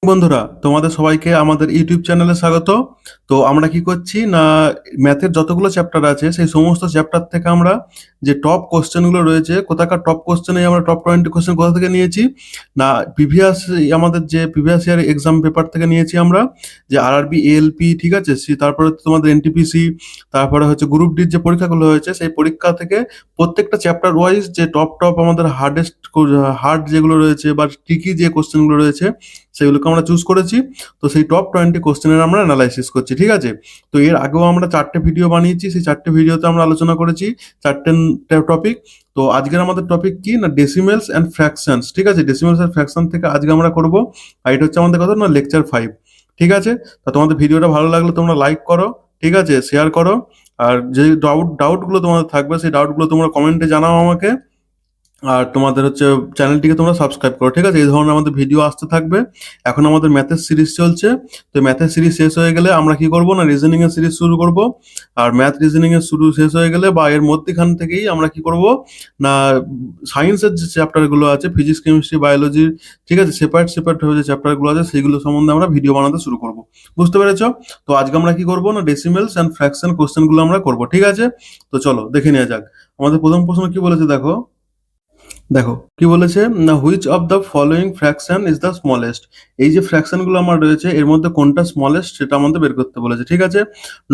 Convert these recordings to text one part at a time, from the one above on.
বন্ধুরা, তোমাদের সবাইকে আমাদের ইউটিউব চ্যানেলে স্বাগত। তো আমরা কি করছি না, ম্যাথের যতগুলো চ্যাপ্টার আছে সেই সমস্ত চ্যাপ্টার থেকে আমরা যে টপ কোশ্চেনগুলো রয়েছে, কোথাকার টপ কোশ্চেনে আমরা টপ 20 কোশ্চেন কোথা থেকে নিয়েছি না, আমাদের যে প্রিভিয়াস ইয়ার এক্সাম পেপার থেকে নিয়েছি আমরা, যে আরআরবি এএলপি, ঠিক আছে, তারপরে তোমাদের এনটিপিসি, তারপরে হচ্ছে গ্রুপ ডির যে পরীক্ষাগুলো হয়েছে সেই পরীক্ষা থেকে প্রত্যেকটা চ্যাপ্টার ওয়াইজ যে টপ টপ আমাদের হার্ড যেগুলো রয়েছে বা ট্রিকি যে কোশ্চেনগুলো রয়েছে সেগুলোকে আমরা চুজ করেছি। তো সেই টপ 20 কোশ্চেনের আমরা অ্যানালাইসিস করছি, ঠিক আছে। তো এর আগেও আমরা 4টে ভিডিও বানিয়েছি, সেই 4টে ভিডিওতে আমরা আলোচনা করেছি 4টে টপিক। তো আজকের আমাদের টপিক কি না, ডেসিমেলস অ্যান্ড ফ্র্যাকশনস, ঠিক আছে। ডেসিমেলস অ্যান্ড ফ্র্যাকশন থেকে আজকে আমরা করব, আর এটা হচ্ছে আমাদের কথা না লেকচার 5, ঠিক আছে। তা তোমাদের ভিডিওটা ভালো লাগলে তোমরা লাইক করো, ঠিক আছে, শেয়ার করো, আর যে ডাউটগুলো তোমাদের থাকবে সেই ডাউটগুলো তোমরা কমেন্টে জানাও আমাকে। আর তোমাদের হচ্ছে চ্যানেলটিকে তোমরা সাবস্ক্রাইব করো, ঠিক আছে। এই ধরনের আমাদের ভিডিও আসতে থাকবে। এখন আমাদের ম্যাথের সিরিজ চলছে। তো ম্যাথের সিরিজ শেষ হয়ে গেলে আমরা কি করব না, রিজনিং এর সিরিজ শুরু করব। আর ম্যাথ রিজনিং এর শুরু শেষ হয়ে গেলে বা এর মধ্যখান থেকেই আমরা কি করব না, সায়েন্সের যে চ্যাপ্টারগুলো আছে, ফিজিক্স কেমিস্ট্রি বায়োলজি, ঠিক আছে, সেপারেট হয়ে যে চ্যাপ্টারগুলো আছে সেইগুলো সম্বন্ধে আমরা ভিডিও বানাতে শুরু করব। বুঝতে পেরেছো? তো আজকে আমরা কি করব না, ডেসিমেলস এন্ড ফ্র্যাকশন কোশ্চেনগুলো আমরা করব, ঠিক আছে। তো চলো দেখে নেওয়া যাক। আমাদের প্রথম প্রশ্ন কি বলেছে, দেখো দেখো কি বলেছে না, which of the following fraction is the smallest. এই যে ফ্র্যাকশন গুলো আমার রয়েছে এর মধ্যে কোনটা স্মলেস্ট সেটা আমাদের বের করতে বলেছে, ঠিক আছে।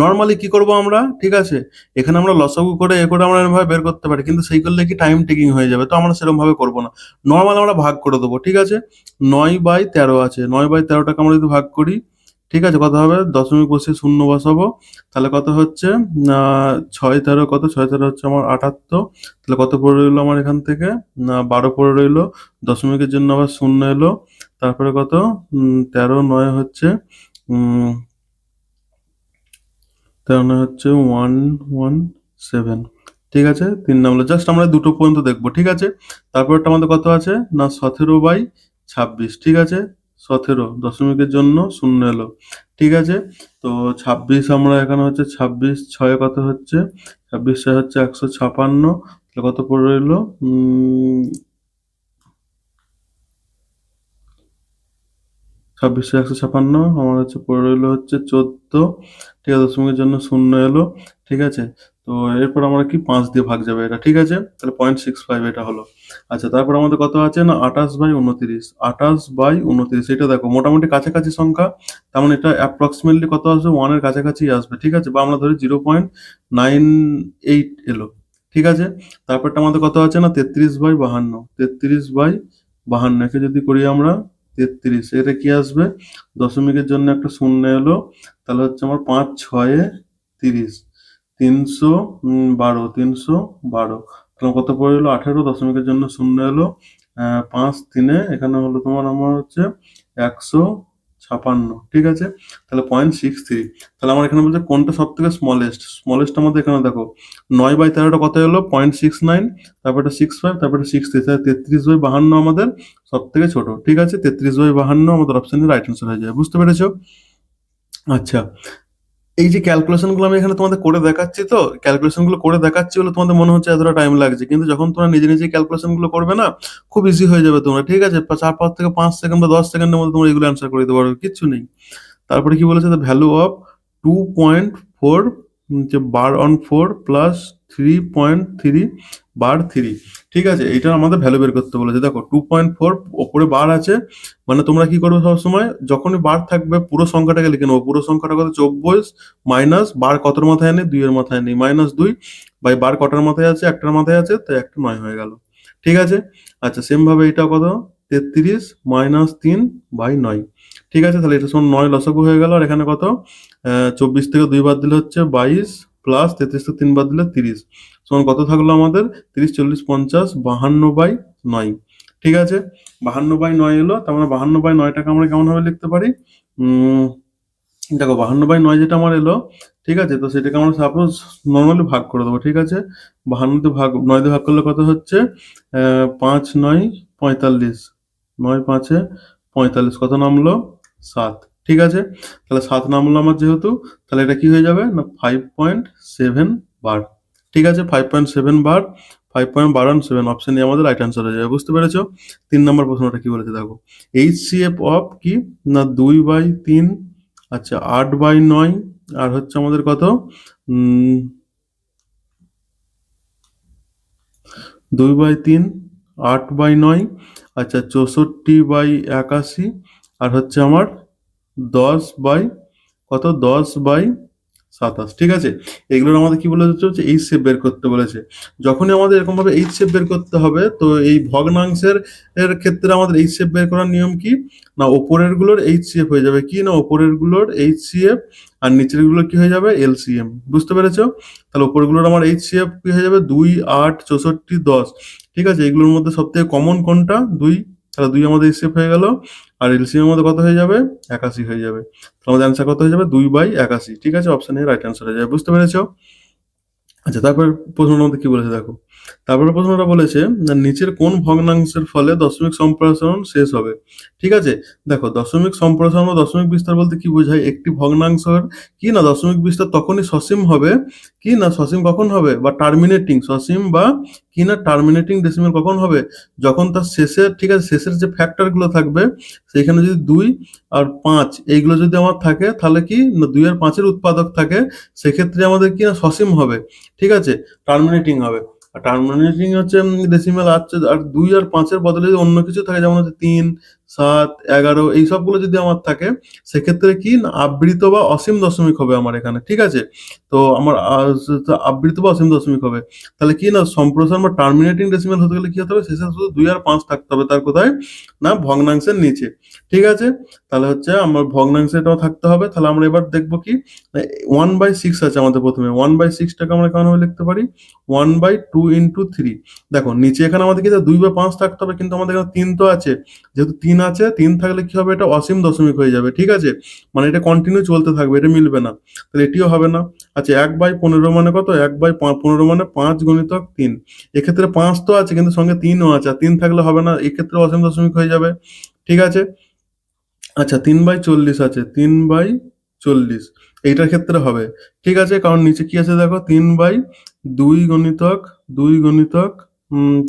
নর্মালি কি করব আমরা, ঠিক আছে, এখানে আমরা লসাগু করে আমরা এরকম ভাবে বের করতে পারি, কিন্তু সেই করলে কি টাইম টেকিং হয়ে যাবে, তো আমরা সেরকম ভাবে করবো না। নর্মাল আমরা ভাগ করে দেবো, ঠিক আছে। 9/13 আছে, 9/13টাকে আমরা যদি ভাগ করি, ঠিক আছে, কত হবে, দশমিক বসিয়ে শূন্য বসাবো। তাহলে কত হচ্ছে, 6 13 কত, 6 13 হচ্ছে আমার 78। তাহলে কত পড়ে রইলো আমার এখান থেকে না, 12 পড়ে রইলো। দশমিকের জন্য আবার শূন্য এলো। তারপরে কত, 13 9 হচ্ছে 13 9 হচ্ছে 117, ঠিক আছে। 3 নাম্বার জাস্ট আমরা দুটো পর্যন্ত দেখবো, ঠিক আছে। তারপরটা আমাদের কত আছে না, 17/26, ঠিক আছে। 17 দশমিকের জন্য শূন্য এলো, ঠিক আছে। তো 26 আমরা এখানে হচ্ছে 26 6 কত হচ্ছে, 26 6 হচ্ছে 156। তাহলে কত পড়ে রইলো, 26 156 আমার হচ্ছে পড়ে রইলো হচ্ছে 14, ঠিক আছে। দশমিকের জন্য শূন্য এলো, ঠিক আছে। তো এরপর আমরা কি 5 দিয়ে ভাগ যাবে এটা, ঠিক আছে। তাহলে 0.65 এটা হলো। আচ্ছা, তারপর আমাদের কত আছে না, 28/29, 28/29 এটা দেখো মোটামুটি কাছাকাছি সংখ্যা। তার মানে এটা অ্যাপ্রক্সিমেটলি কত আসবে, 1 এর কাছাকাছি আসবে, ঠিক আছে। বা আমরা ধরি 0.98 এলো, ঠিক আছে। তারপরটা আমাদের কত আছে না, 33/52, 33/52 একে যদি করি আমরা 33, এটা কি আসবে, দশমিকের জন্য একটা শূন্য এলো। তাহলে হচ্ছে আমার 5 6 30, 312, 312। তাহলে কত পড়ে গেলো, 18, দশমিকের জন্য শূন্য এলো। 5 3 এখানে হলো তোমার আমার হচ্ছে 156, ঠিক আছে। তাহলে 0.63। তাহলে আমার এখানে বলছে কোনটা সব থেকে স্মলেস্ট আমাদের এখানে দেখো 9/13টা কত হলো 0.69, তারপর এটা 65, তারপর এটা 60, তাহলে 33/52 আমাদের সব থেকে ছোট, ঠিক আছে। 33/52 আমাদের অপশনের রাইট অ্যান্সার হয়ে যায়। বুঝতে পেরেছো? আচ্ছা, এই যে ক্যালকুলেশন গুলো আমি এখানে তোমাদের করে দেখাচ্ছি, তো ক্যালকুলেশন গুলো করে দেখাচ্ছি বলে তোমাদের মনে হচ্ছে এতটা টাইম লাগছে, কিন্তু যখন তোমরা নিজে নিজে ক্যালকুলেশন গুলো করবে না, খুব ইজি হয়ে যাবে তোমরা, ঠিক আছে। 4 5 থেকে 5 সেকেন্ড বা 10 সেকেন্ডের মধ্যে তোমরা এগুলো অ্যান্সার করে দিতে পারবে, কিচ্ছু নেই। তারপরে কি বলেছে, দ্য ভ্যালু অফ 2.4 যে বার অন 4 প্লাস 3.3 বার 3, ঠিক আছে। এটা আমাদের ভ্যালু বের করতে বলেছে। দেখো 2.4 ওপরে বার আছে, মানে তোমরা কি করবে সবসময় যখনই বার থাকবে পুরো সংখ্যাটাকে লিখে নেবো। পুরো সংখ্যাটা কত, 24 মাইনাস বার কতর মাথায় নেই, 2 এর মাথায় নেই, -2 বাই বার কটার মাথায় আছে, একটার মাথায় আছে, তাই একটা 9 হয়ে গেল, ঠিক আছে। আচ্ছা, সেম ভাবে এটা কত, 33 -3/9, ঠিক আছে। তাহলে এটা সমান 9 লসাগু হয়ে গেল। আর এখানে কত, 24 থেকে 2 বাদ দিলে হচ্ছে 22 প্লাস 33 থেকে 3 বাদ দিলে 30, সমান কত থাকলো আমাদের, 30 40 50 52/9, ঠিক আছে। 52/9 এলো। তার মানে 52/9টাকে আমরা কেমন ভাবে লিখতে পারি, দেখো 52/9 যেটা আমার এলো, ঠিক আছে। তো সেটাকে আমরা সাপোজ নর্মালি ভাগ করে দেবো, ঠিক আছে। 9 দিয়ে ভাগ করলে কত হচ্ছে, 5 9 45, 9 5 45, কত নামলো, 7, ঠিক আছে। তাহলে 7 নামলো আমার যেহেতু, তাহলে এটা কি হয়ে যাবে না 5.7 বার, ঠিক আছে। 5.7 বার, 5.127, অপশন এ আমাদের রাইট অ্যান্সার হয়ে যাবে। বুঝতে পেরেছো? 3 নম্বর প্রশ্নটা কি বলেছে দেখো, HCF অফ কি না 2/3, আচ্ছা 8/9, আর হচ্ছে আমাদের কত 2/3, 8/9, আচ্ছা 64/81, আর হচ্ছে আমার 10 বাই কত 10/27। ঠিক আছে, এগুলোর আমাদের কি বলেছে হচ্ছে এইচ শেপ বের করতে বলেছে। যখনই আমাদের এরকম ভাবে এইচ শেপ বের করতে হবে, তো এই ভগ্নাংশের ক্ষেত্রে আমাদের এইচ শেপ বের করার নিয়ম কি না, ওপরের গুলোর এইচ সিএফ হয়ে যাবে কি না, ওপরের গুলোর এইচ সিএফ আর নিচের গুলো কি হয়ে যাবে এলসিএম। বুঝতে পেরেছো? তাহলে ওপরের গুলোর আমার এইচ সিএফ কি হয়ে যাবে 2, 8, 64, 10। ঠিক আছে, এগুলোর মধ্যে সব থেকে কমন কোনটা 2, তাহলে 2 আমাদের এইচ সিএফ হয়ে গেল, আর এলসিএম এর মধ্যে কত হয়ে যাবে 81 হয়ে যাবে। আমাদের অ্যান্সার কত হয়ে যাবে 2/81। ঠিক আছে, অপশন এ রাইট অ্যান্সার হয়ে যাবে। বুঝতে পেরেছো? আচ্ছা, তারপর প্রশ্নটার মধ্যে কি বলেছে দেখো, তারপরে প্রশ্নটা বলেছে নিচের কোন ভগ্নাংশের ফলে দশমিক সম্প্রসারণ শেষ হবে। ঠিক আছে, দেখো দশমিক সম্প্রসারণ বা দশমিক বিস্তার বলতে কি বোঝায়, একটি ভগ্নাংশের কি না দশমিক বিস্তার তখনই সসীম হবে কি না, সসীম কখন হবে বা টার্মিনেটিং সসীম বা কি না টার্মিনেটিং ডেসিমেল কখন হবে, যখন তার শেষের ঠিক আছে শেষের যে ফ্যাক্টর গুলো থাকবে সেখানে যদি 2 আর 5 এইগুলো যদি আমার থাকে, তাহলে কি না 2 আর 5-এর উৎপাদক থাকে, সেক্ষেত্রে আমাদের কি না সসীম হবে। ঠিক আছে, টার্মিনেটিং হবে। আর টার্মিনেটিং হচ্ছে ডেসিমাল আছে, আর 2 আর 5-এর বদলে যদি অন্য কিছু থাকে, যেমন হচ্ছে 3, 7, 11 এই সবগুলো যদি আমার থাকে, সেক্ষেত্রে কি না আবৃত বা অসীম দশমিক হবে আমার এখানে। ঠিক আছে, তো আমার আবৃত বা অসীম দশমিক হবে। তাহলে কি না সম্প্রসারণ বা টার্মিনেটিং ডেসিমাল হতে গেলে কি হতে হবে, শেষে শুধু 2 আর 5 থাকতে হবে, তার কোথায় না ভগ্নাংশের নিচে। ঠিক আছে, তাহলে হচ্ছে আমার ভগ্নাংশে এটাও থাকতে হবে। তাহলে আমরা এবার দেখবো কি 1/6 আছে আমাদের, প্রথমে 1/6টাকে আমরা কেমন ভাবে লিখতে পারি 1/2 ইন্টু 3। দেখো নিচে এখানে আমাদের কি 2 বা 5 থাকতে হবে, কিন্তু আমাদের এখানে 3 তো আছে, যেহেতু 3 আছে, 3 থাকলে কি হবে এটা অসীম দশমিক হয়ে যাবে। ঠিক আছে, মানে এটা কন্টিনিউ চলতে থাকবে, এটা মিলবে না, তাহলে এটিও হবে না। আচ্ছা 1/15 মানে কত, 1/15 মানে 5 গুণিতক 3। এক্ষেত্রে 5 তো আছে কিন্তু সঙ্গে 3ও আছে, আর 3 থাকলে হবে না, এক্ষেত্রে অসীম দশমিক হয়ে যাবে। ঠিক আছে, আচ্ছা 3/40 আছে, 3/40 এইটার ক্ষেত্রে হবে। ঠিক আছে, কারণ নিচে কি আছে দেখো 3/2 গুণিতক 2 গুণিতক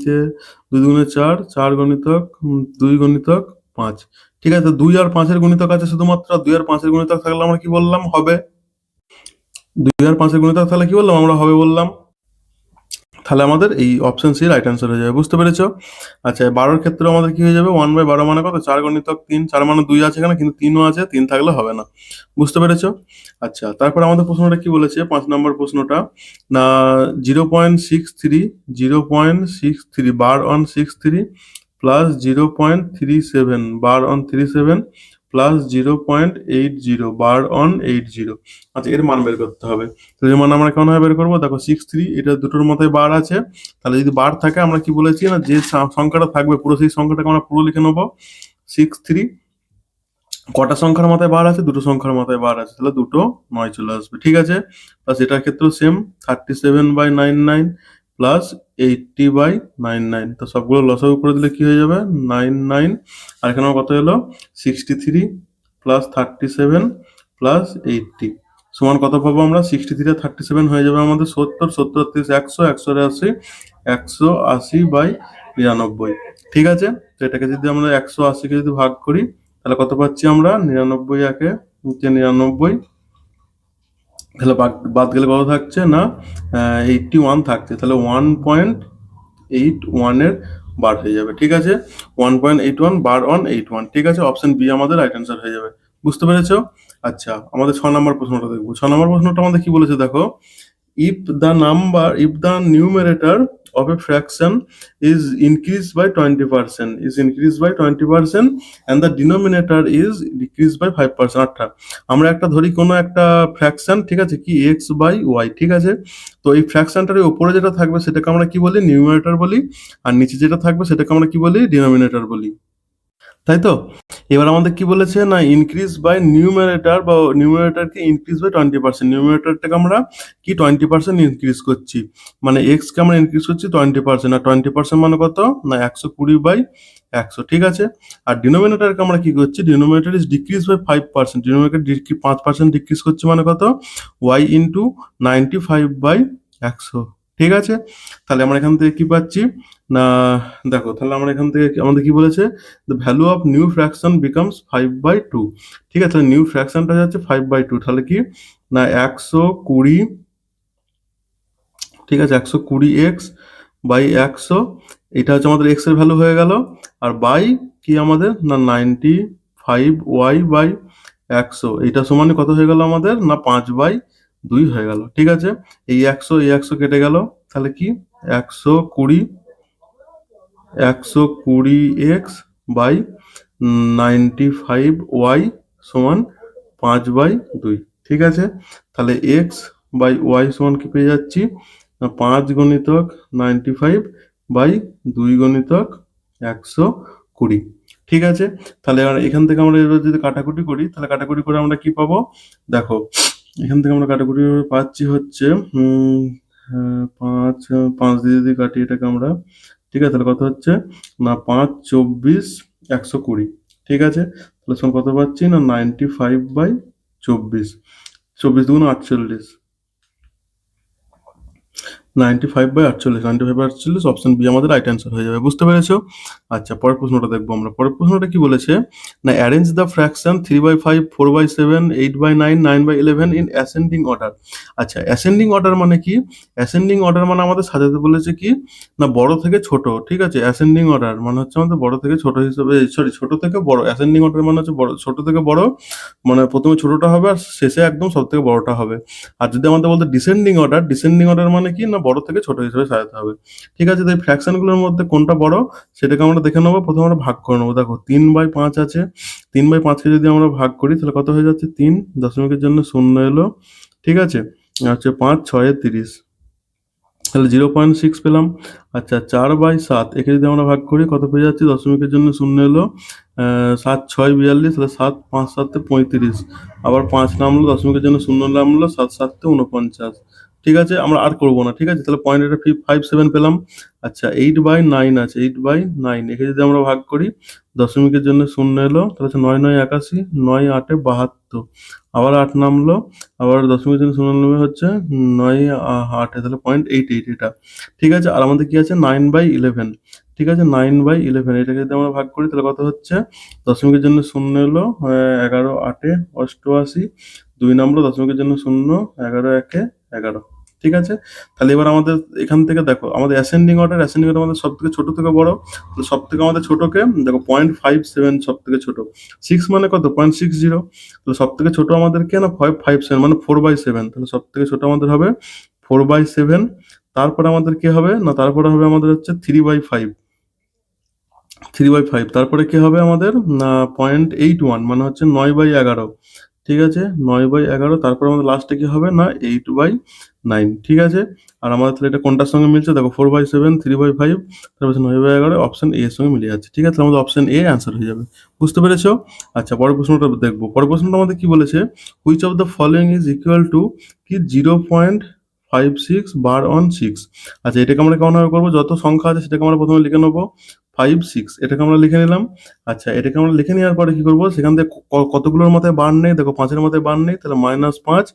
যে 2 দুগুণে 4, 4 গুণিতক 2 গুণিতক 5। ঠিক আছে, 2 আর 5-এর গুণিতক আছে শুধুমাত্র, 2 আর 5-এর গুণিতক থাকলে আমরা কি বললাম হবে, 2 আর 5-এর গুণিতক থাকলে কি বললাম আমরা হবে বললাম। তাহলে আমাদের এই অপশন সি রাইট অ্যান্সার হয়ে যাবে। বুঝতে পেরেছো? আচ্ছা 12-এর ক্ষেত্রে আমাদের কি হয়ে যাবে 1/12 মানে কত 4 গুণিতক 3, 4 মানে 2 আছে এখানে, কিন্তু 3ও আছে, 3 থাকলে হবে না। বুঝতে পেরেছো? আচ্ছা তারপরে আমাদের প্রশ্নটা কি বলেছে, 5 নম্বর প্রশ্নটা না 0.63 বার অন 63 প্লাস 0.37 বার অন 37 প্লাস 0.80 বার অন 80। আচ্ছা এর মান বের করতে হবে। তো এর মান আমরা কেমন বের করবো, দেখো 63 এটা দুটোর মধ্যে বার আছে, তাহলে যদি বার থাকে আমরা কি বলেছি না যে সংখ্যাটা থাকবে পুরো সেই সংখ্যাটাকে আমরা পুরো লিখে নেবো 63। কটা সংখ্যার মাথায় বার আছে, দুটো সংখ্যার মাথায় বার আছে, তাহলে দুটো 9 চলে আসবে। ঠিক আছে, প্লাস এটার ক্ষেত্রেও সেম 37/99 প্লাস 80/99, তো সবগুলো লসাগু করে দিলে কি হয়ে যাবে 99, আর এখানে কত এলো 63 প্লাস 37 প্লাস 80 সমান কত পাবো আমরা, 63 আর 37 হয়ে যাবে আমাদের 70, 70 আর 30 100, 100 আর 80 180/99। ঠিক আছে, তো এটাকে যদি আমরা 180কে যদি ভাগ করি, তাহলে কত পাচ্ছি আমরা 99 একে 99, তাহলে বাদ গেলে কত থাকছে না 81 থাকছে, তাহলে 1.81 এর বার হয়ে যাবে। ঠিক আছে, 1.81 বার অন 81। ঠিক আছে, অপশন বি আমাদের রাইট অ্যান্সার হয়ে যাবে। বুঝতে পেরেছো? আচ্ছা আমাদের 6 নম্বর প্রশ্নটা দেখবো। 6 নম্বর প্রশ্নটা আমাদের কি বলেছে দেখো, if the numerator of a fraction is increased by 20% and the denominator is decreased by 5%, অর্থাৎ আমরা একটা ধরি কোনো একটা ফ্র্যাকশন, ঠিক আছে কি x/y। ঠিক আছে, তো এই ফ্র্যাকশনটার উপরে যেটা থাকবে সেটাকে আমরা কি বলি নিউমারেটর বলি, আর নিচে যেটা থাকবে সেটাকে আমরা কি বলি ডিনোমিনেটর বলি। তাই তো, এবার আমাদের কি বলেছে না ইনক্রিজ বাই নিউমারেটর বা নিউমারেটরকে ইনক্রিজ বাই 20%, নিউমারেটরটাকে আমরা কি 20% ইনক্রিজ করছি, মানে এক্স কে আমরা ইনক্রিজ করছি 20%, আর 20% মানে কত না 120/100। ঠিক আছে, আর ডিনোমিনেটরকে আমরা কি করছি, denominator is decrease by 5%, denominator 5% decrease করছি মানে কত y ইন্টু 95/100। ঠিক আছে? তাহলে আমরা এখান থেকে কি পাচ্ছি না, দেখো তাহলে আমরা এখান থেকে আমাদের কি বলেছে, the value of new fraction becomes 5/2। ঠিক আছে, তাহলে নিউ ফ্র্যাকশনটা যাচ্ছে 5/2, তাহলে কি না 120, ঠিক আছে 120x বাই 100, এটা হচ্ছে আমাদের x এর ভ্যালু হয়ে গেল, আর বাই কি আমাদের না 95y বাই 100, এইটা সমান কত হয়ে গেল আমাদের না 5/2 হয়ে গেল। ঠিক আছে, এই 100 কেটে গেল, তাহলে কি 120, 120x বাই 95y সমান 5/2। ঠিক আছে, তাহলে x বাই y সমান কি পেয়ে যাচ্ছি না 5 × 95/2 × 120। ঠিক আছে, তাহলে আর এখান থেকে আমরা এবার যদি কাটাকুটি করি, তাহলে কাটাকুটি করে আমরা কি পাবো, দেখো এখান থেকে আমরা কাটাকুটি করে পাচ্ছি হচ্ছে 5 5 দিয়ে যদি কাটি এটাকে আমরা, ঠিক আছে তাহলে কত হচ্ছে না 5 24 120। ঠিক আছে, তাহলে সমান কত পাচ্ছি না 95/24, 24×2 = 48, 95/48, অপশন বি আমাদের রাইট অ্যান্সার হয়ে যাবে। বুঝতে পেরেছো? আচ্ছা, পরের প্রশ্নটা দেখবো আমরা। পরের প্রশ্নটা কি বলেছে না arrange the fraction 3/5, 4/7, 8/9, 9/11 in ascending order. আচ্ছা, অ্যাসেন্ডিং অর্ডার মানে কি, অ্যাসেন্ডিং অর্ডার মানে আমাদের সাজাতে বলেছে কি না বড় থেকে ছোট। ঠিক আছে, অ্যাসেন্ডিং অর্ডার মানে হচ্ছে আমাদের বড় থেকে ছোট হিসেবে, সরি ছোট থেকে বড়, অ্যাসেন্ডিং অর্ডার মানে হচ্ছে বড় ছোট থেকে বড়, মানে প্রথমে ছোটটা হবে আর শেষে একদম সব থেকে বড়টা হবে। আর যদি আমাদের বলতে ডিসেন্ডিং অর্ডার, ডিসেন্ডিং অর্ডার মানে কি না বড় থেকে ছোট হিসেবে সাজাতে হবে। ঠিক আছে, তো এই ফ্র্যাকশনগুলোর মধ্যে কোনটা বড় সেটাকে আমরা দেখে নেবো। প্রথমে আমরা ভাগ করে নেবো। দেখো 3/5 আছে, 3/5কে যদি আমরা ভাগ করি তাহলে কত হয়ে যাচ্ছে 3, দশমিকের জন্য 0 এলো। ঠিক আছে, হচ্ছে 5 6 30, তাহলে 0.6 পেলাম। আচ্ছা 4/7, একে যদি আমরা ভাগ করি কত পেয়ে যাচ্ছি, দশমিকের জন্য 0 এলো, 7 6 42, তাহলে 7 5 7 35, আবার 5 নামলো, দশমিকের জন্য 0 নামলো, 7 7 49। ঠিক আছে, আমরা আর করবো না। ঠিক আছে, তাহলে পয়েন্ট এটা 5 7 পেলাম। আচ্ছা 8/9 আছে, 8/9, একে যদি আমরা ভাগ করি দশমিকের জন্য 0 এলো, তাহলে হচ্ছে 9 9 81, 9 8 72, আবার 8 নামলো, আবার দশমিকের জন্য 0 নেমে হচ্ছে 9 8, তাহলে 0.88 এটা। ঠিক আছে, আর আমাদের কি আছে 9/11। ঠিক আছে, 9/11, এটাকে যদি আমরা ভাগ করি তাহলে কত হচ্ছে, দশমিকের জন্য 0 এলো, 11 8 88, 2 নামলো, দশমিকের জন্য 0, 11 1 11। ঠিক আছে, তাহলে এবার আমাদের এখান থেকে দেখো আমাদের অ্যাসেন্ডিং অর্ডার, অ্যাসেন্ডিং অর্ডার আমাদের সব থেকে ছোট থেকে বড়, তাহলে সব থেকে আমাদের ছোটকে দেখো 0.57 সব থেকে ছোট, 6 মানে কত 0.60, তাহলে সব থেকে ছোট আমাদের কে না 557 মানে 4/7, তাহলে সব থেকে ছোট আমাদের হবে 4/7। তারপরে আমাদের কি হবে না, তারপরে হবে আমাদের হচ্ছে 3/5, 3/5, তারপরে কি হবে আমাদের না 0.81 মানে হচ্ছে 9/11। ঠিক আছে, 9/11, তারপরে আমাদের লাস্টে কি হবে না 8/9। ঠিক আছে, আর আমাদের তাহলে এটা কোনটার সঙ্গে মিলছে, দেখো 4/7, 3/5, তারপর 9/11, অপশন এ এর সঙ্গে মিলে যাচ্ছে। ঠিক আছে, আমাদের অপশন এ অ্যান্সার হয়ে যাবে। বুঝতে পেরেছো? আচ্ছা, পরের প্রশ্নটা দেখবো। পরের প্রশ্নটা আমাদের কি বলেছে, which of the following is equal to কি 0.56 বার অন 6। আচ্ছা, এটাকে আমরা কেমনভাবে করবো, যত সংখ্যা আছে সেটাকে আমরা প্রথমে লিখে নেবো 5 6, এটাকে আমরা লিখে নিলাম। আচ্ছা, এটাকে আমরা লিখে নেওয়ার পরে কি করবো, সেখান থেকে কতগুলোর মাথায় বার নেই, দেখো 5-এর মাথায় বার নেই, তাহলে -5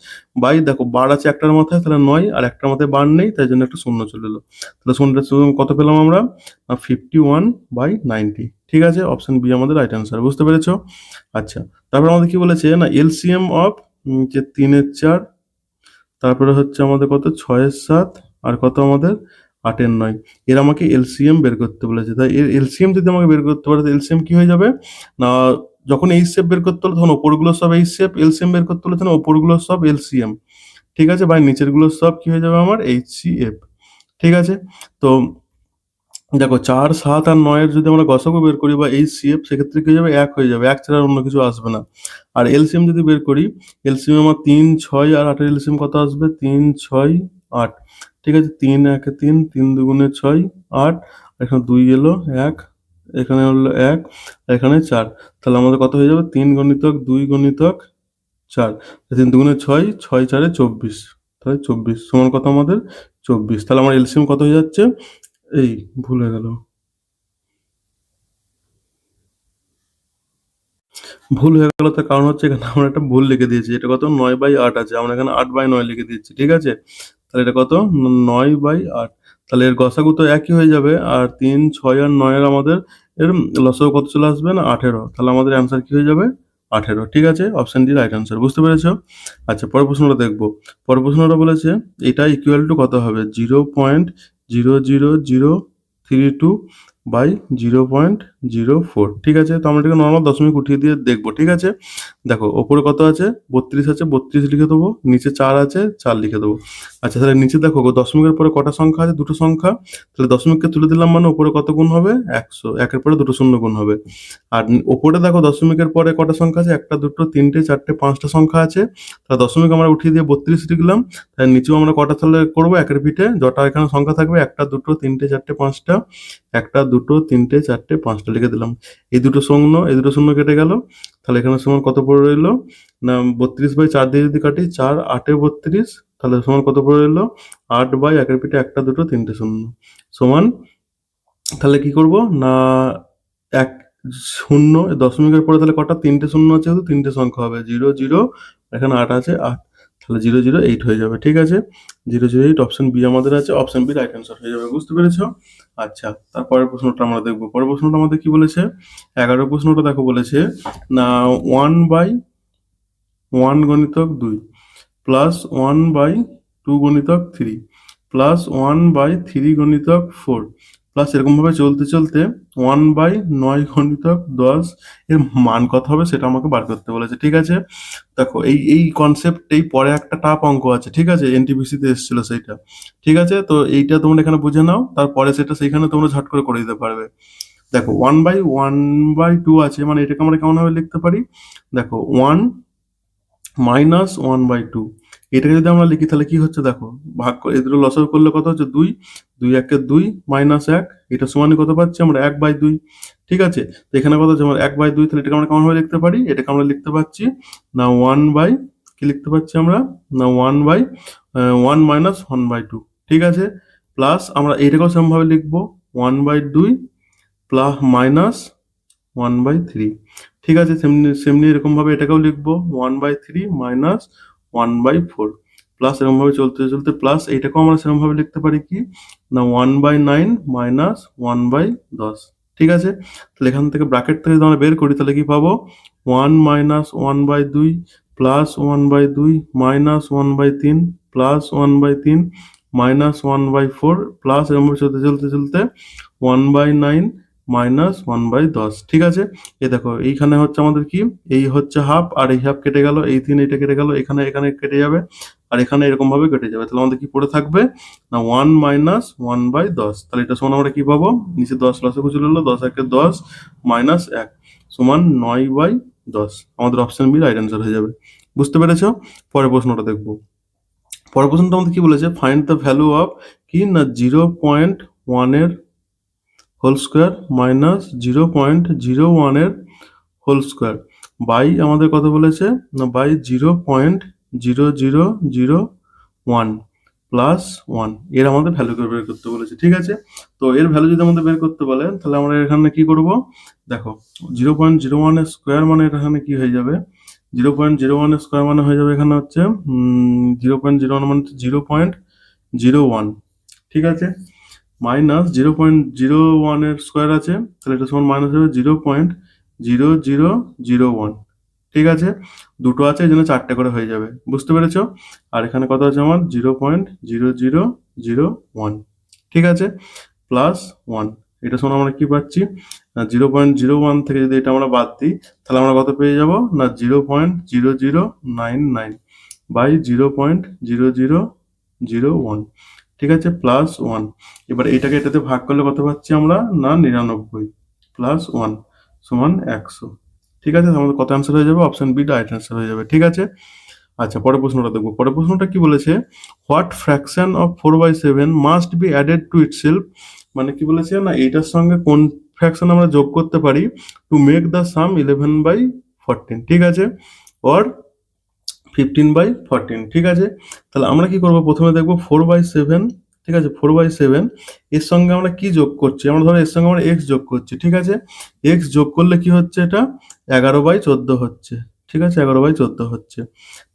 বাই, দেখো বার আছে একটার মাথায় তাহলে 9, আর একটার মাথায় বার নেই তাই জন্য একটা শূন্য চলে এলো। তাহলে শূন্যটা কত পেলাম আমরা, 51/90। ঠিক আছে, অপশন বি আমাদের রাইট অ্যান্সার। বুঝতে পেরেছো? আচ্ছা, তারপর আমাদের কি বলেছে না এলসিএম অফ যে 3-এর 4, তারপরে হচ্ছে আমাদের কত 6-এর 7, আর কত আমাদের 8-এর 9, এর আমাকে এলসিএম বের করতে বলেছে। তাই এর এলসিএম যদি আমাকে বের করতে পারে, এলসিএম কি হয়ে যাবে না, যখন এইচ সেপ বের করতে হলো তখন ওপরগুলো সব এইচ সেপ, এলসিএম বের করতে হলে তখন ওপরগুলো সব এলসিএম। ঠিক আছে, বা নিচেরগুলো সব কি হয়ে যাবে আমার এইচসিএফ। ঠিক আছে, তো দেখো 4 7 আর 9 এর যদি আমরা গসাগু বের করি বা এইচসিএফ, সেক্ষেত্রে কি হয়ে যাবে 1 হয়ে যাবে, 1 ছাড়া আর অন্য কিছু আসবে না। আর এলসিএম যদি বের করি, এলসিএম আমার 3 6 আর 8 এর এলসিএম কত আসবে, 3 6 8। ঠিক আছে, 3 1 এ 3, 3 2 6 8, এখানে 2 এলো 1, এখানে হলো 1, এখানে 4, তাহলে আমাদের কত হয়ে যাবে 3 গুণিতক 2 গুণিতক 4, 3 2 6, 6 4 24, তাহলে 24 সমান কত আমাদের 24। তাহলে আমার এলসিএম কত হয়ে যাচ্ছে, এই ভুল হয়ে গেল, ভুল হয়ে গেল, তার কারণ হচ্ছে এখানে আমরা একটা ভুল লিখে দিয়েছি। এটা কত 9/8 আছে, আমরা এখানে 8/9 লিখে দিচ্ছি। ঠিক আছে, তাহলে এটা কত 9/8। তাহলে এর গসাগু তো একই হয়ে যাবে, আর 3, 6 আর 9 এর আমাদের এর লসাগু কত চলে আসবে না 18। তাহলে আমাদের অ্যান্সার কি হয়ে যাবে 18। ঠিক আছে, অপশন ডি রাইট অ্যান্সার। বুঝতে পেরেছো? আচ্ছা, পরের প্রশ্নটা দেখবো। পরের প্রশ্নটা বলেছে এটা ইকুয়াল টু কত হবে 0.00032 বাই 0.04। ঠিক আছে, তো আমরা এটাকে নর্মাল দশমিক উঠিয়ে দিয়ে দেখবো। ঠিক আছে, দেখো ওপরে কত আছে 32 আছে, 32 লিখে দেবো, নিচে 4 আছে 4 লিখে দেবো। আচ্ছা, তাহলে নিচে দেখো দশমিকের পরে কটা সংখ্যা আছে, দুটো সংখ্যা, তাহলে দশমিককে তুলে দিলাম মানে উপরে কত গুণ হবে 100, একের পরে দুটো শূন্য গুণ হবে। আর ওপরে দেখো দশমিকের পরে কটা সংখ্যা আছে, একটা দুটো তিনটে চারটে পাঁচটা সংখ্যা আছে, তাহলে দশমিক আমরা উঠিয়ে দিয়ে 32 লিখলাম। তাহলে নিচেও আমরা কটা তাহলে করবো একের পিঠে যটা এখানে সংখ্যা থাকবে, একটা দুটো তিনটে চারটে পাঁচটা, একটা দুটো তিনটে চারটে পাঁচটা লিখে দিলাম। এই দুটো শূন্য কেটে গেল, তাহলে এখানে সমান কত পড়ে রইলো না 32/4 দিয়ে যদি কাটি 4 8 32, তাহলে সমান কত পড়ে রইলো 8/1 পিঠে একটা দুটো তিনটে শূন্য সমান। তাহলে কি করব না এক শূন্য দশমিকের পরে তাহলে কটা তিনটে শূন্য আছে, তো তিনটে সংখ্যা হবে 0 0, এখানে 8 আছে 8, তাহলে 0 0 8 হয়ে যাবে। ঠিক আছে, 0 0 8 অপশন বি আমাদের আছে, অপশন বি রাইট অ্যান্সার হয়ে যাবে। বুঝতে পেরেছো? আচ্ছা, তারপরের প্রশ্নটা আমরা দেখবো। পরের প্রশ্নটা আমাদের কি বলেছে 11 প্রশ্নটা দেখো বলেছে না 1/1 গণিতক 2 প্লাস 1/2 গণিতক 3 প্লাস 1/3 গণিতক 4 প্লাস এরকম ভাবে চলতে চলতে 1/9 গণিতক 10 এর মান কত হবে সেটা আমাকে বার করতে বলেছে। ঠিক আছে, দেখো এই এই কনসেপ্ট এই পরে একটা টাপ অঙ্ক আছে। ঠিক আছে, এনটিপিসি তে এসেছিল সেইটা। ঠিক আছে, তো এইটা তোমরা এখানে বুঝে নাও, তারপরে সেটা সেইখানে তোমরা ঝট করে দিতে পারবে। দেখো 1/1/2 আছে, মানে এটাকে আমরা কেমন ভাবে লিখতে পারি, দেখো 1 মাইনাস 1/2, এটাকে যদি আমরা লিখি তাহলে কি হচ্ছে দেখো, ভাগ করে এই দুটো লসাগু করলে কত হচ্ছে 2, 2 একে 2 মাইনাস 1, এটা সমানই কত পাচ্ছি আমরা 1/2। ঠিক আছে, তো এখানে কত হচ্ছে আমার 1/2, তাহলে এটাকে আমরা কেমন ভাবে লিখতে পারি, এটাকে আমরা লিখতে পাচ্ছি না 1 কি লিখতে পাচ্ছি আমরা না 1 মাইনাস 1/2। ঠিক আছে, প্লাস আমরা এটাকেও সেম ভাবে লিখবো 1/2 প্লাস মাইনাস 1/3। ঠিক আছে, সেমনি এরকম ভাবে এটাকেও লিখবো 1/3 মাইনাস 1/4 প্লাস এরকম ভাবে চলতে চলতে প্লাস এইটাকেও আমরা সেরকম ভাবে লিখতে পারি কি না 1/9 মাইনাস 1/10। ঠিক আছে, তাহলে এখান থেকে ব্র্যাকেট থেকে যদি আমরা বের করি তাহলে কি পাবো 1 minus 1/2 plus 1/2 minus 1/3 plus 1/3 minus 1/4 plus এরকম ভাবে চলতে চলতে চলতে 1/9 মাইনাস 1/10। ঠিক আছে, এই দেখো এইখানে হচ্ছে আমাদের কি এই হচ্ছে হাফ, আর এই হাফ কেটে গেল, এই 3 এটা কেটে গেল, এখানে এখানে কেটে যাবে, আর এখানে এরকম ভাবে কেটে যাবে। তাহলে আমাদের কি পড়ে থাকবে না 1 মাইনাস 1/10। তাহলে এটা সমান আমরা কি পাবো, নিচে 10 লসাগু চলে এলো, 10 একে 10 মাইনাস 1 সমান 9/10। আমাদের অপশন বি রাইট অ্যান্সার হয়ে যাবে। বুঝতে পেরেছো? পরের প্রশ্নটা দেখবো। পরের প্রশ্নটা আমাদের কি বলেছে, ফাইন্ড দ্য ভ্যালু অফ কি না 0.1 এর হোল স্কোয়ার মাইনাস 0.01 এর হোল স্কোয়ার বাই আমাদের কত বলেছে না বাই 0.0001 প্লাস 1 এর আমাদের ভ্যালু বের করতে বলেছে। ঠিক আছে, তো এর ভ্যালু যদি আমাদের বের করতে বলে তাহলে আমরা এখানে কি করব, দেখো 0.01 এর স্কোয়ার মানে এখানে কি হয়ে যাবে 0.01 এর স্কোয়ার মানে হয়ে যাবে এখানে হচ্ছে 0.01 মানে 0.01। ঠিক আছে, মাইনাস 0.01 এর স্কোয়ার আছে, তাহলে এটা সমান মাইনাস হবে 0.0001। ঠিক আছে, দুটো আছে এই জন্য চারটে করে হয়ে যাবে। বুঝতে পেরেছো? আর এখানে কত আছে আমার 0.0001। ঠিক আছে, প্লাস 1, এটা সমান আমরা কি পাচ্ছি না 0.01 থেকে যদি এটা আমরা বাদ দিই তাহলে আমরা কত পেয়ে যাব না 0.0099 বাই 0.0001। ঠিক আছে, প্লাস 1, এবার এটাকে এটাতে ভাগ করলে কত পাচ্ছি আমরা না 99 প্লাস 1 সমান 100। ঠিক আছে, আমাদের কত অ্যান্সার হয়ে যাবে, অপশন বি রাইট অ্যান্সার হয়ে যাবে। ঠিক আছে, আচ্ছা পরের প্রশ্নটা দেখবো। পরের প্রশ্নটা কি বলেছে, what fraction of 4/7 must be added to itself, মানে কি বলেছে না এইটার সঙ্গে কোন ফ্র্যাকশন আমরা যোগ করতে পারি টু মেক দ্য সাম 11/14। ঠিক আছে, অর 15/14। ঠিক আছে, তাহলে আমরা কি করবো, প্রথমে দেখবো 4/7। ঠিক আছে, 4/7 এর সঙ্গে আমরা কি যোগ করছি, আমরা ধরো এর সঙ্গে আমরা এক্স যোগ করছি। ঠিক আছে, এক্স যোগ করলে কি হচ্ছে এটা 11/14 হচ্ছে। ঠিক আছে, 11/14 হচ্ছে।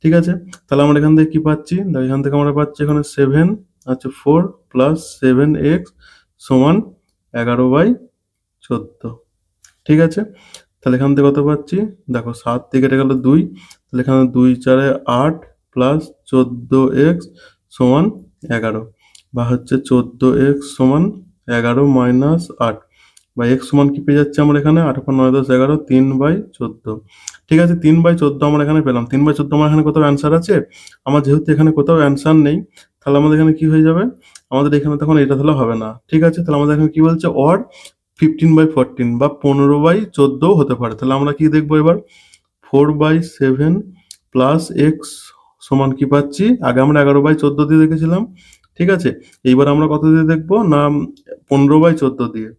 ঠিক আছে, তাহলে আমরা এখান থেকে কি পাচ্ছি, দেখো এখান থেকে আমরা পাচ্ছি এখানে 7 আচ্ছা 4 প্লাস 7x সমান 11/14। ঠিক আছে, তাহলে এখান থেকে কত পাচ্ছি, দেখো 7 থেকে এটা গেল 2, তাহলে এখানে 2 4 8 প্লাস 14x সমান 11, বা হচ্ছে 14x সমান 11 মাইনাস 8, বা x সমান কি পেয়ে যাচ্ছে আমরা এখানে 8 9 10 11 3/14। ঠিক আছে, 3/14 আমরা এখানে পেলাম। 3/14 আমার এখানে কোথাও অ্যান্সার আছে? আমার যেহেতু এখানে কোথাও অ্যান্সার নেই, তাহলে আমাদের এখানে কি হয়ে যাবে, আমাদের এখানে তখন এটা তাহলে হবে না। ঠিক আছে, তাহলে আমাদের এখানে কি বলছে, অর 15/14 বা 15/14 হতে পারে। তাহলে আমরা কি দেখবো এবার, 4/7 প্লাস এক্স সমান কি পাচ্ছি, আগে আমরা 11/14 দিয়ে দেখেছিলাম। ঠিক আছে, এইবার আমরা কত দিয়ে দেখবো না, 15/14 দিয়ে,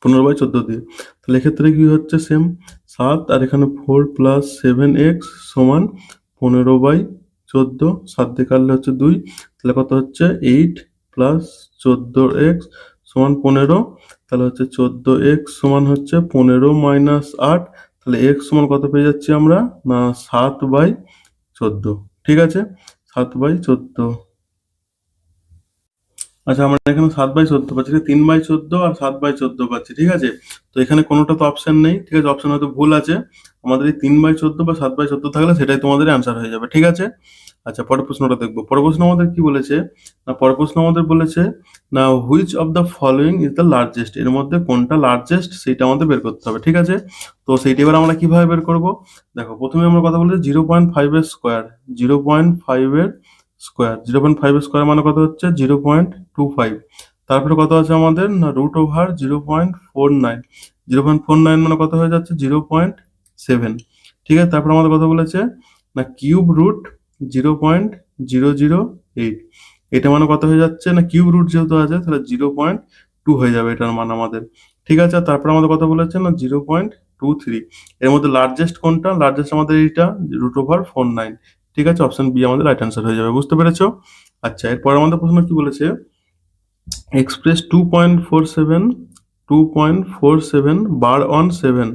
15/14 দিয়ে। তাহলে এক্ষেত্রে কি হচ্ছে, সেম 7 আর এখানে 4 প্লাস 7x সমান 15/14, 7 দিয়ে কাটলে হচ্ছে 2, তাহলে কত হচ্ছে 8 প্লাস 14x সমান 15, তাহলে হচ্ছে 14x সমান হচ্ছে 15 মাইনাস 8, তাহলে x সমান কত পেয়ে যাচ্ছি আমরা, না 7/14। ঠিক আছে, 7/14। আচ্ছা, আমরা এখানে 7/14 পাচ্ছি, 3/14 আর 7/14 পাচ্ছি। ঠিক আছে, তো এখানে কোনোটা তো অপশন নেই। ঠিক আছে, অপশন হয়তো ভুল আছে। আমাদের এই 3/14 বা 7/14 থাকলে সেটাই তোমাদের অ্যান্সার হয়ে যাবে। ঠিক আছে, আচ্ছা পরের প্রশ্নটা দেখবো। পরের প্রশ্ন আমাদের কি বলেছে, না পরের প্রশ্ন আমাদের বলেছে না which of the following is the largest, এর মধ্যে কোনটা লার্জেস্ট সেইটা আমাদের বের করতে হবে। ঠিক আছে, তো সেইটা এবার আমরা কিভাবে বের করব, দেখো প্রথমে আমরা কথা বলেছি 0.5 এর স্কোয়ার, 0.5 এর স্কোয়ার, 0.5 এর স্কোয়ার মানে কত হচ্ছে 0.25, তারপরে কত আছে আমাদের না √ওভার 0.49, 0.49 মানে কত হয়ে যাচ্ছে 0.7। ঠিক আছে, তারপর আমাদের কথা বলেছে না কিউব রুট 0.008, এটা মানে কত হয়ে যাচ্ছে না কিউব রুট যেহেতু আছে তাহলে 0.2 হয়ে যাবে এটার মান আমাদের। ঠিক আছে, আর তারপর আমাদের কথা বলেছে না 0.23, এর মধ্যে লার্জেস্ট কোনটা, লার্জেস্ট আমাদের এইটা √49। ঠিক আছে, অপশন বি আমাদের রাইট অ্যান্সার হয়ে যাবে। বুঝতে পেরেছো? আচ্ছা, এরপর আমাদের প্রশ্ন কি বলেছে, express 2.47 bar on 7,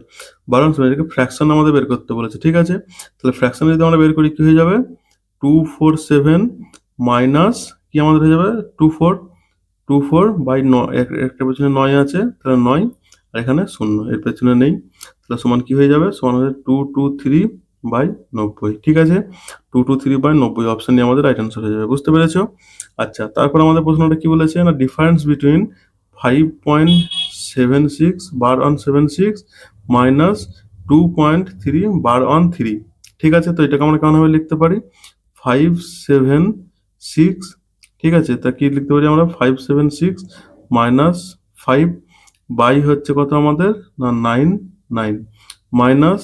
bar on 7 এটাকে ফ্র্যাকশন আমাদের বের করতে বলেছে। ঠিক আছে, তাহলে ফ্র্যাকশন যদি আমরা বের করি কি হয়ে যাবে, 247 মাইনাস কি আমাদের হয়ে যাবে 24 একটা পেছনে 9 আছে তাহলে 9, আর এখানে 0 এর পেছনে নেই, তাহলে সমান কি হয়ে যাবে, সমান হচ্ছে 223/90। ঠিক আছে, 223/90 অপশন নিয়ে আমাদের রাইট অ্যান্সার হয়ে যাবে। বুঝতে পেরেছো? আচ্ছা, তারপর আমাদের প্রশ্নটা কি বলেছে না difference between 5.76 bar on 76 minus 2.3 bar on 3। ঠিক আছে, তো এটাকে আমরা কেমনভাবে লিখতে পারি, 576, ঠিক আছে, তা কি লিখতে পারি আমরা, 576 মাইনাস 5 বাই হচ্ছে কত আমাদের না 9 মাইনাস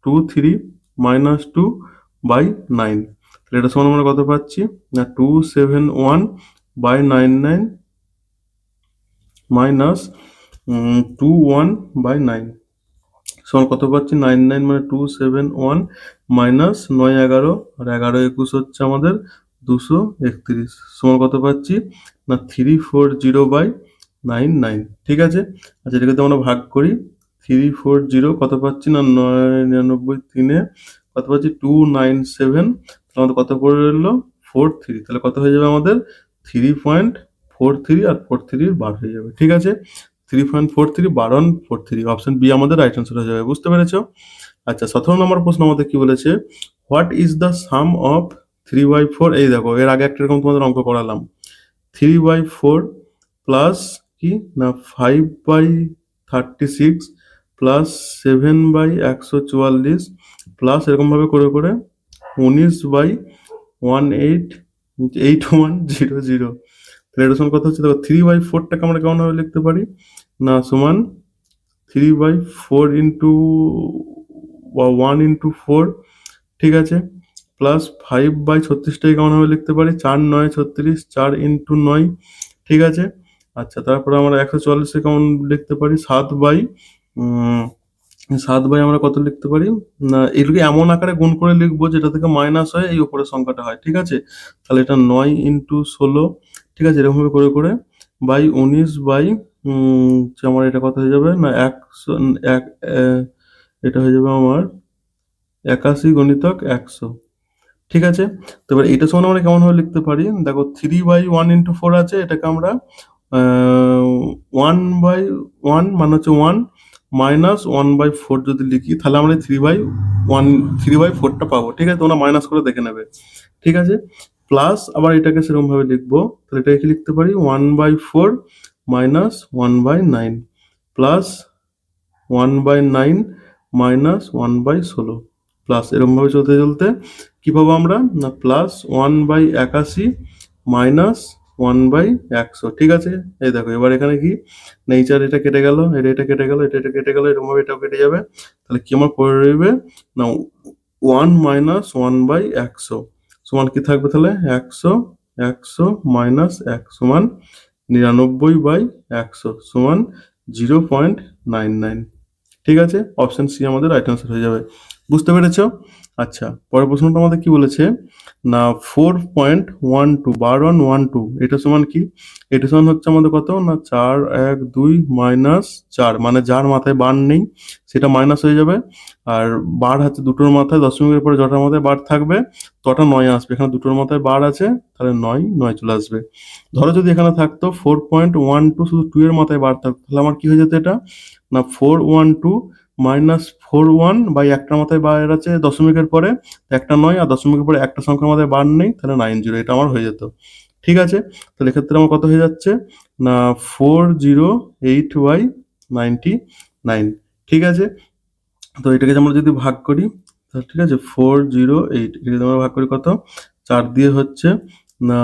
23 মাইনাস 2/9, তাহলে এটা সমান আমরা কত পাচ্ছি না 271/99 মাইনাস 21/9 সমান কত পাচ্ছি 99 মানে 271 মাইনাস 9 11 আর 11 21 হচ্ছে আমাদের 231 সমান কত পাচ্ছি না 340/99। ঠিক আছে, আচ্ছা এটাকে যদি আমরা ভাগ করি 340 কত পাচ্ছি না 999 3-এ কত পাচ্ছি 297, তাহলে আমাদের কত পড়ে রইলো 43, তাহলে কত হয়ে যাবে আমাদের 3.43 আর 43 বার হয়ে যাবে। ঠিক আছে, 3.43 বার অন 43, অপশন বি আমাদের রাইট অ্যান্সার হয়ে যাবে। বুঝতে পেরেছো? আচ্ছা, 17 নম্বর প্রশ্ন আমাদের কি বলেছে, what is the some of 3/4, এই দেখো এর আগে একটা এরকম তোমাদের অঙ্ক করালাম, 3/4 প্লাস কি না 5/36 প্লাস 7/144 প্লাস এরকম ভাবে করে করে 19/8100, তাহলে এটা সমান কত হচ্ছে, দেখো 3/4টাকে আমরা কেমন ভাবে লিখতে পারি না সমান 3/4 ইন্টু 1/4। ঠিক আছে, প্লাস 5/36টাকে কেমন ভাবে লিখতে পারি 4 9 36, 4 ইন্টু 9। ঠিক আছে, আচ্ছা তারপরে আমরা 144 কেমন লিখতে পারি 7 বাই আমরা কত লিখতে পারি না, এগুলোকে এমন আকারে গুণ করে লিখবো যেটা থেকে মাইনাস হয় এই উপরের সংখ্যাটা হয়। ঠিক আছে, তাহলে এটা 9 ইন্টু 16, ঠিক আছে, এরকম ভাবে করে করে বাই 19 বাই আমার এটা কত হয়ে যাবে না 100 এটা হয়ে যাবে আমার 81 গুণিতক 100। ঠিক আছে, তো এবার এটা সমান আমরা কেমন ভাবে লিখতে পারি, দেখো 3/1 ইন্টু 4 আছে, এটাকে আমরা 1/1 মানে হচ্ছে 1 মাইনাস 1/4 যদি লিখি, তাহলে আমরা 3/4টা পাবো। ঠিক আছে, তোমরা মাইনাস করে দেখে নেবে। ঠিক আছে, প্লাস আবার এটাকে সেরকম ভাবে লিখবো, তাহলে এটাকে কি লিখতে পারি, 1/4 মাইনাস 1/9 প্লাস 1/9 মাইনাস 1/16 প্লাস, এরকম ভাবে চলতে চলতে কি পাবো আমরা, না প্লাস 1/81 মাইনাস 1/100। ঠিক আছে, এই দেখো এবার এখানে কি, নেচার এটা কেটে গেল, এটা কেটে গেল, এটা কেটে গেল, এরকম ভাবে এটাও কেটে যাবে। তাহলে কি আমার পড়ে রইবে না 1 মাইনাস 1/100 সমান কি থাকবে, তাহলে 100 মাইনাস 1 সমান 99/100 সমান 0.99। ঠিক আছে, অপশন সি আমাদের রাইট আনসার হয়ে যাবে। বুঝতে পেরেছো? আচ্ছা, পরের প্রশ্নটা আমাদের কি বলেছে, না 4.12 বার 1 1 2 এটা সমান কি, এটা সমান হচ্ছে আমাদের কত, না 4 1 2 মাইনাস 4, মানে যার মাথায় বার নেই সেটা মাইনাস হয়ে যাবে, আর বার আছে দুটোর মাথায়, দশমিকের পরে যটার মাথায় বার থাকবে তটা 9 আসবে। এখানে দুটোর মাথায় বার আছে, তাহলে 9 চলে আসবে। ধরো যদি এখানে থাকতো 4.12 শুধু 2 এর মাথায় বার থাকতো, তাহলে আমার কি হয়ে যেত এটা, না 412 মাইনাস 41 বাই একটার মাথায় বার আছে দশমিকের পরে, একটা 9, আর দশমিকের পরে একটা সংখ্যার মাথায় বার নেই, তাহলে 90, এটা আমার হয়ে যেত। ঠিক আছে, তাহলে এক্ষেত্রে আমার কত হয়ে যাচ্ছে, না 408/99। ঠিক আছে, তো এটাকে আমরা যদি ভাগ করি, ঠিক আছে 408, এটা যদি আমরা ভাগ করি কত, 4 দিয়ে হচ্ছে না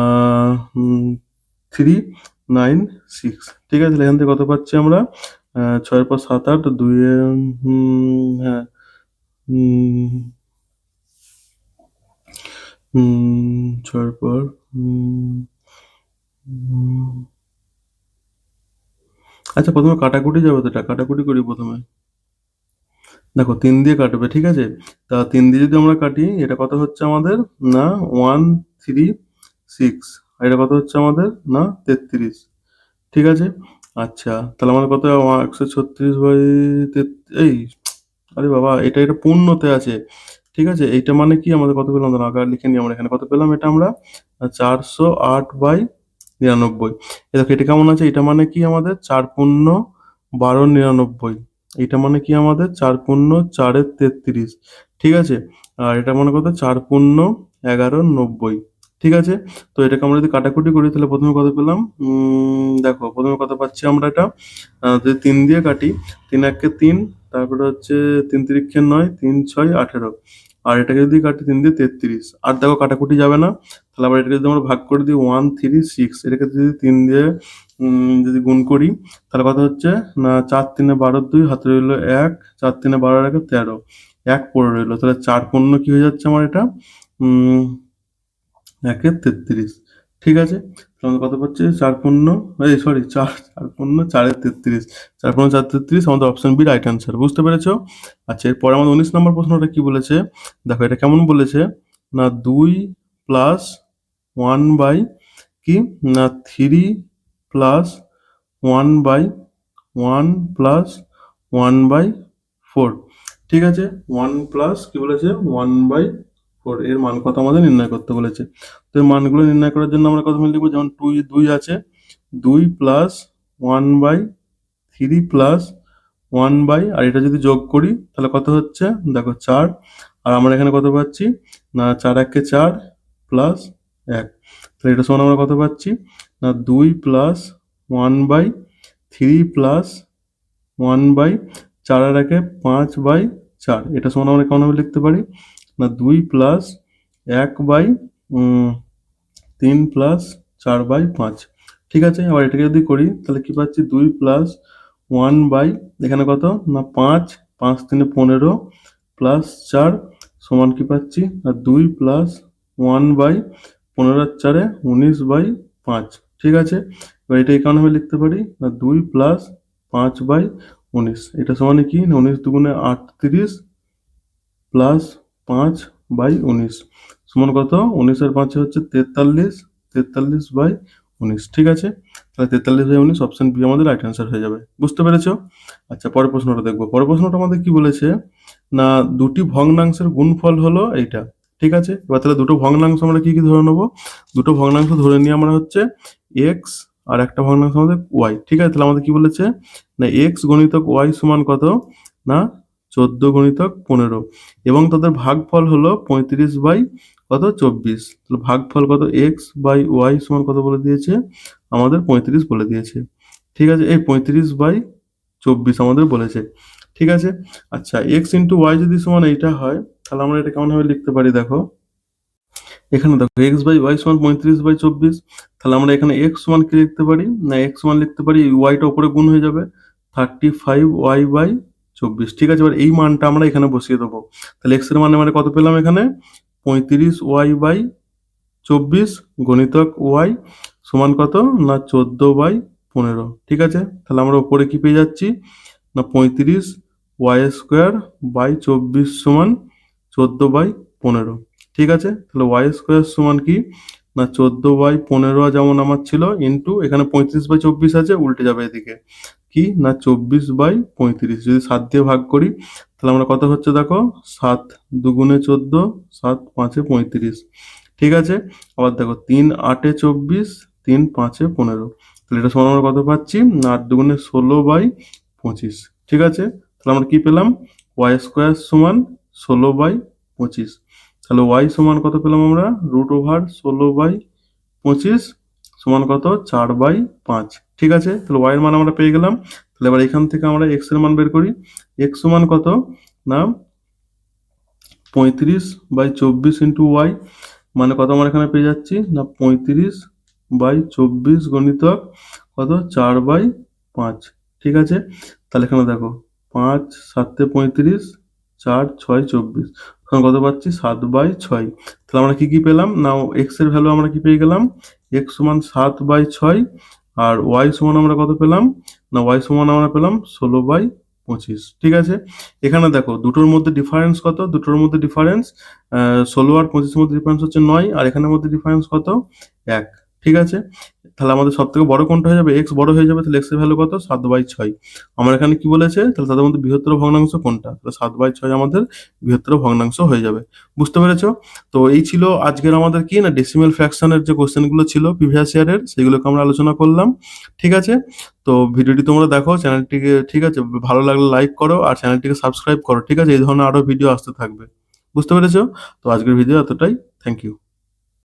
396। ঠিক আছে, এখান থেকে কত পাচ্ছি আমরা, 6 পর 7 8 2 হ্যাঁ, 6 পর আচ্ছা, প্রথমে কাটাকুটি যাবে তো, এটা কাটাকুটি করি প্রথমে। দেখো 3 দিয়ে কাটবে, ঠিক আছে, তা 3 দিয়ে যদি আমরা কাটি, এটা কত হচ্ছে আমাদের, না 136, আর এটা কত হচ্ছে আমাদের, না 33। ঠিক আছে, আচ্ছা তাহলে আমাদের কত, 136 এই, আরে বাবা, এটা পূর্ণতে আছে। ঠিক আছে, এইটা মানে কি আমাদের কত পেলাম, আগে লিখে নিই আমরা, এখানে কত পেলাম, এটা আমরা 408/99। দেখো এটা কেমন আছে, এটা মানে কি আমাদের 4×12=99, এটা মানে কি আমাদের 4×4=33। ঠিক আছে, আর এটা মনে কত 4×11=90। ঠিক আছে, তো এটাকে আমরা যদি কাটাকুটি করি, তাহলে প্রথমে কত পেলাম, দেখো প্রথমে কত পাচ্ছি আমরা, এটা যদি 3 দিয়ে কাটি, 3 1 3, তারপরে হচ্ছে 3 3 9, 3 6 18, আর এটাকে যদি কাটি 3 দিয়ে 33, আর দেখো কাটাকুটি যাবে না, তাহলে আবার এটাকে যদি আমরা ভাগ করে দিই 136, এটাকে যদি 3 দিয়ে যদি গুণ করি, তাহলে কত হচ্ছে, না 4 3 12 2, হাতে রইল 1, 4 3 12 1 13, 1 পড়ে রইল, তাহলে 4 কি হয়ে যাচ্ছে আমার এটা, 1-33। ঠিক আছে, তাহলে কত পাচ্ছি, 4 এই সরি 4 4 4-33, 4 4-33 আমাদের অপশন বি রাইট অ্যান্সার। বুঝতে পেরেছো? আচ্ছা, এরপরে আমাদের 19 নম্বর প্রশ্নটা কি বলেছে, দেখো এটা কেমন বলেছে, না 2 প্লাস 1 বাই কি, না 3 প্লাস 1 বাই 1 প্লাস 1/4। ঠিক আছে, 1 প্লাস কি বলেছে, 1/4 এর মান কত আমাদের নির্ণয় করতে বলেছে। তো এই মানগুলো নির্ণয় করার জন্য আমরা কত লিখবো, যেমন 2 আছে, 2 প্লাস 1/3 প্লাস 1 বাই, আর এটা যদি যোগ করি তাহলে কত হচ্ছে, দেখো 4, আর আমরা এখানে কত পাচ্ছি, না 4 1 4 প্লাস 1, তাহলে এটা সমান আমরা কত পাচ্ছি, না 2 প্লাস 1/3 প্লাস 1/4 আর 1 5/4, এটা সমান আমরা কেমন ভাবে লিখতে পারি, না 2 প্লাস 1/3 প্লাস 4/5। ঠিক আছে, আবার এটাকে যদি করি তাহলে কি পাচ্ছি, 2 প্লাস 1 বাই, এখানে কত, না 5, 5 3 15 প্লাস 4 সমান কি পাচ্ছি, না 2 প্লাস 1/15 আর 4 19/5। ঠিক আছে, এবার এটা এই কারণে আমি লিখতে পারি, না 2 প্লাস 5/19, এটা সমান কি, 19 দুগুণে 38 প্লাস 5/19 সমান কত, 19 আর 5 হচ্ছে 43, 43/19। ঠিক আছে, তাহলে 43/19 অপশন বি আমাদের রাইট অ্যান্সার হয়ে যাবে। বুঝতে পেরেছো? আচ্ছা, পরের প্রশ্নটা দেখবো। পরের প্রশ্নটা আমাদের কি বলেছে, না দুটি ভগ্নাংশের গুণফল হলো এইটা। ঠিক আছে, এবার তাহলে দুটো ভগ্নাংশ আমরা কি কি ধরে নেবো? দুটো ভগ্নাংশ ধরে নিয়ে আমরা হচ্ছে এক্স আর একটা ভগ্নাংশ আমাদের ওয়াই। ঠিক আছে, তাহলে আমাদের কি বলেছে না এক্স গণিতক ওয়াই সমান কত না 14 গণিতক 15 এবং তাদের ভাগফল হলো 35 বাই কত 24। তাহলে ভাগফল কত এক্স বাই ওয়াই সমান কত বলে দিয়েছে আমাদের 35 বলে দিয়েছে। ঠিক আছে, এই 35 বাই 24 আমাদের বলেছে। ঠিক আছে, আচ্ছা এক্স ইন্টু ওয়াই যদি সমান এইটা হয় তাহলে আমরা এটা কেমন ভাবে লিখতে পারি দেখো, এখানে দেখো এক্স বাই ওয়াই সমান 35 বাই 24। তাহলে আমরা এখানে এক্স সমান কি লিখতে পারি না এক্স সমান লিখতে পারি ওয়াইটা উপরে গুণ হয়ে যাবে 35 ওয়াই বাই 24। ঠিক আছে, এবার এই মানটা আমরা এখানে বসিয়ে দেবো। তাহলে এক্স এর মানে কত পেলাম এখানে 35 ওয়াই বাই 24 গণিতক ওয়াই সমান কত না 14 বাই 15। ঠিক আছে, তাহলে আমরা উপরে কি পেয়ে যাচ্ছি না 35 ওয়াই স্কোয়ার বাই 24 সমান 14 বাই 15। ঠিক আছে, তাহলে ওয়াই স্কোয়ার সমান কি না 14 বাই 15 যেমন আমার ছিল ইন্টু এখানে 35 বাই 24 আছে উল্টে যাবে এদিকে কি না 24 বাই 35। যদি 7 দিয়ে ভাগ করি তাহলে আমরা কত হচ্ছে দেখো 7 দুগুণে 14 7 5 35। ঠিক আছে, আবার দেখো 3 8 24 3 5 15। তাহলে এটা সমান আমরা কত পাচ্ছি না 8 দুগুণে 16 বাই 25। ঠিক আছে, তাহলে আমরা কি পেলাম ওয়াই স্কোয়ার সমান 16 বাই 25। তাহলে ওয়াই সমান কত পেলাম আমরা √16/25 সমান কত 4/5। ঠিক আছে, তাহলে ওয়াই এর মান আমরা পেয়ে গেলাম। তাহলে এবার এখান থেকে আমরা এক্স এর মান বের করি। এক্স সমান কত না 35/24 ইন্টু ওয়াই মানে কত আমরা এখানে পেয়ে যাচ্ছি না 35/24 গণিতক কত 4/5। ঠিক আছে, তাহলে এখানে দেখো 5 7 35 4 6 24 এখন কত পাচ্ছি 7/6। তাহলে আমরা কি কি পেলাম না এক্স এর ভ্যালু আমরা কি পেয়ে গেলাম এক্স সমান 7/6 আর ওয়াই সমান আমরা কত পেলাম না ওয়াই সমান আমরা পেলাম 16/25। ঠিক আছে, এখানে দেখো দুটোর মধ্যে ডিফারেন্স কত দুটোর মধ্যে ডিফারেন্স 16 আর 25 মধ্যে ডিফারেন্স হচ্ছে 9 আর এখানের মধ্যে ডিফারেন্স কত 1। ঠিক আছে, তাহলে আমাদের সব থেকে বড় কোনটা হয়ে যাবে এক্স বড় হয়ে যাবে। তাহলে এক্স এর ভ্যালু কত 7/6। আমার এখানে কি বলেছে তাহলে তাদের মধ্যে বৃহত্তর ভগ্নাংশ কোনটা, তাহলে 7/6 আমাদের বৃহত্তর ভগ্নাংশ হয়ে যাবে। বুঝতে পেরেছো? তো এই ছিল আজকের আমাদের কি না ডেসিমেল ফ্র্যাকশনের যে কোশ্চেনগুলো ছিল প্রিভিয়াস ইয়ারের সেগুলোকে আমরা আলোচনা করলাম। ঠিক আছে, তো ভিডিওটি তোমরা দেখো চ্যানেলটিকে, ঠিক আছে, ভালো লাগলে লাইক করো আর চ্যানেলটিকে সাবস্ক্রাইব করো। ঠিক আছে, এই ধরনের আরো ভিডিও আসতে থাকবে। বুঝতে পেরেছো? তো আজকের ভিডিও এতটাই। Thank you.